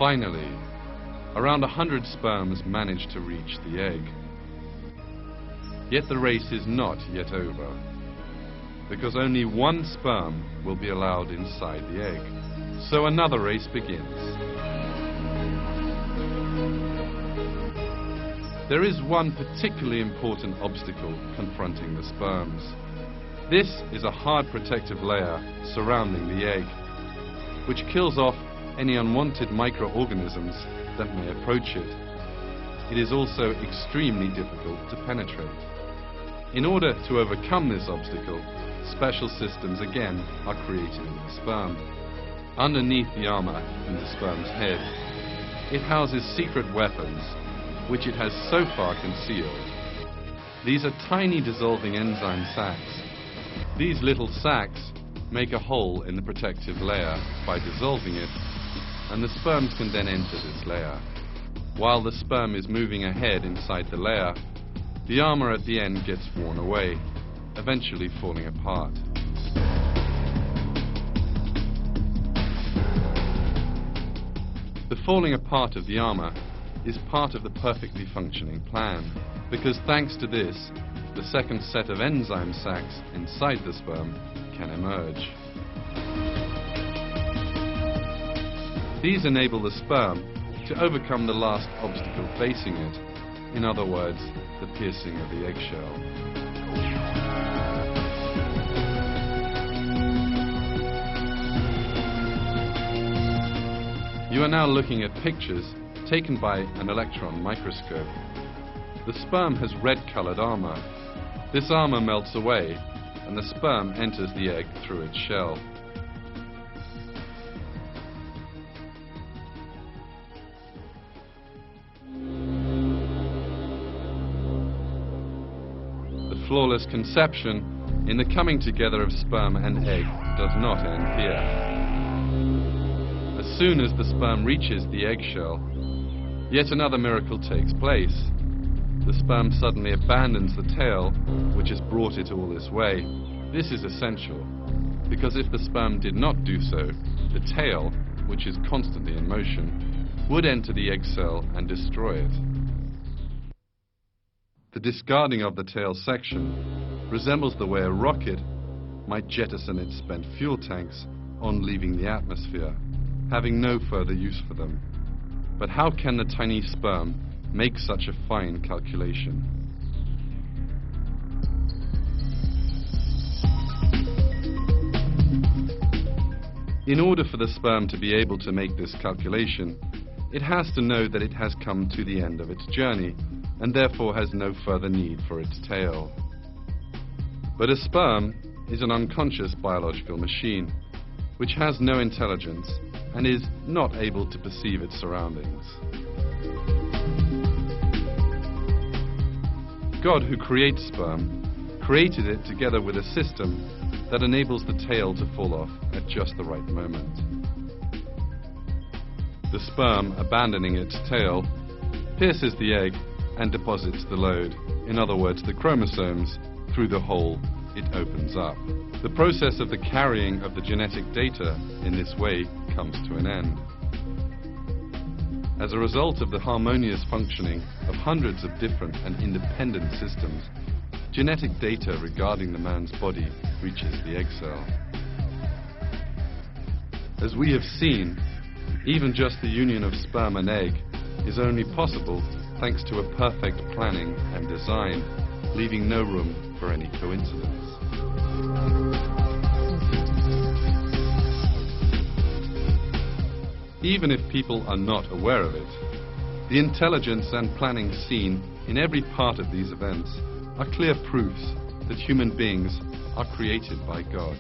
Finally, around 100 sperms manage to reach the egg. Yet the race is not yet over, because only one sperm will be allowed inside the egg. So another race begins. There is one particularly important obstacle confronting the sperms. This is a hard protective layer surrounding the egg, which kills off any unwanted microorganisms that may approach it. It is also extremely difficult to penetrate. In order to overcome this obstacle, special systems again are created in the sperm. Underneath the armor in the sperm's head, it houses secret weapons, which it has so far concealed. These are tiny dissolving enzyme sacs. These little sacs make a hole in the protective layer by dissolving it, and the sperms can then enter this layer. While the sperm is moving ahead inside the layer, the armor at the end gets worn away, eventually falling apart. The falling apart of the armor is part of the perfectly functioning plan, because thanks to this, the second set of enzyme sacs inside the sperm can emerge. These enable the sperm to overcome the last obstacle facing it, in other words, the piercing of the eggshell. You are now looking at pictures taken by an electron microscope. The sperm has red-colored armor. This armor melts away, and the sperm enters the egg through its shell. The flawless conception in the coming together of sperm and egg does not end here. As soon as the sperm reaches the eggshell, yet another miracle takes place. The sperm suddenly abandons the tail, which has brought it all this way. This is essential, because if the sperm did not do so, the tail, which is constantly in motion, would enter the egg cell and destroy it. The discarding of the tail section resembles the way a rocket might jettison its spent fuel tanks on leaving the atmosphere, having no further use for them. But how can the tiny sperm make such a fine calculation? In order for the sperm to be able to make this calculation, it has to know that it has come to the end of its journey and therefore has no further need for its tail. But a sperm is an unconscious biological machine which has no intelligence and is not able to perceive its surroundings. God, who creates sperm, created it together with a system that enables the tail to fall off at just the right moment. The sperm, abandoning its tail, pierces the egg and deposits the load, in other words, the chromosomes, through the hole it opens up. The process of the carrying of the genetic data in this way comes to an end. As a result of the harmonious functioning of hundreds of different and independent systems, genetic data regarding the man's body reaches the egg cell. As we have seen, even just the union of sperm and egg is only possible thanks to a perfect planning and design, leaving no room for any coincidence. Even if people are not aware of it, the intelligence and planning seen in every part of these events are clear proofs that human beings are created by God.